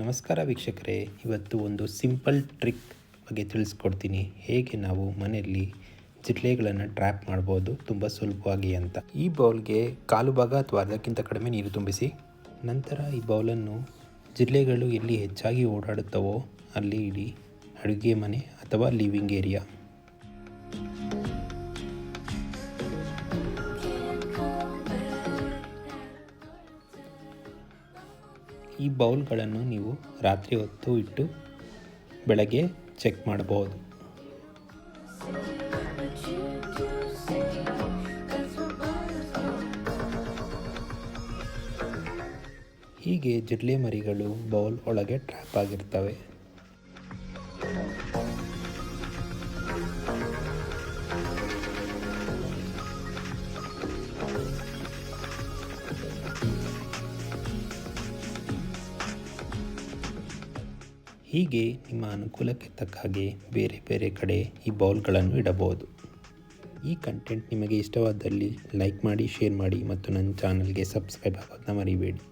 ನಮಸ್ಕಾರ ವೀಕ್ಷಕರೇ, ಇವತ್ತು ಒಂದು ಸಿಂಪಲ್ ಟ್ರಿಕ್ ಬಗ್ಗೆ ತಿಳಿಸ್ಕೊಡ್ತೀನಿ. ಹೇಗೆ ನಾವು ಮನೆಯಲ್ಲಿ ಜಿರಳೆಗಳನ್ನು ಟ್ರ್ಯಾಪ್ ಮಾಡ್ಬೋದು ತುಂಬ ಸುಲಭವಾಗಿ ಅಂತ. ಈ ಬೌಲ್ಗೆ ಕಾಲು ಭಾಗ ಅಥವಾ ಅರ್ಧಕ್ಕಿಂತ ಕಡಿಮೆ ನೀರು ತುಂಬಿಸಿ. ನಂತರ ಈ ಬೌಲನ್ನು ಜಿರಳೆಗಳು ಎಲ್ಲಿ ಹೆಚ್ಚಾಗಿ ಓಡಾಡುತ್ತವೋ ಅಲ್ಲಿ ಇಡಿ. ಅಡುಗೆ ಮನೆ ಅಥವಾ ಲಿವಿಂಗ್ ಏರಿಯಾ. ಈ ಬೌಲ್ಗಳನ್ನು ನೀವು ರಾತ್ರಿ ಹೊತ್ತು ಇಟ್ಟು ಬೆಳಗ್ಗೆ ಚೆಕ್ ಮಾಡಬಹುದು. ಹೀಗೆ ಜಿರಳೆ ಮರಿಗಳು ಬೌಲ್ ಒಳಗೆ ಟ್ರ್ಯಾಪ್ ಆಗಿರ್ತವೆ. ಹೀಗೆ ನಿಮ್ಮ ಅನುಕೂಲಕ್ಕೆ ತಕ್ಕ ಹಾಗೆ ಬೇರೆ ಬೇರೆ ಕಡೆ ಈ ಬೌಲ್ಗಳನ್ನು ಇಡಬಹುದು. ಈ ಕಂಟೆಂಟ್ ನಿಮಗೆ ಇಷ್ಟವಾದಲ್ಲಿ ಲೈಕ್ ಮಾಡಿ, ಶೇರ್ ಮಾಡಿ ಮತ್ತು ನನ್ನ ಚಾನಲ್ಗೆ ಸಬ್ಸ್ಕ್ರೈಬ್ ಆಗೋದನ್ನ ಮರಿಬೇಡಿ.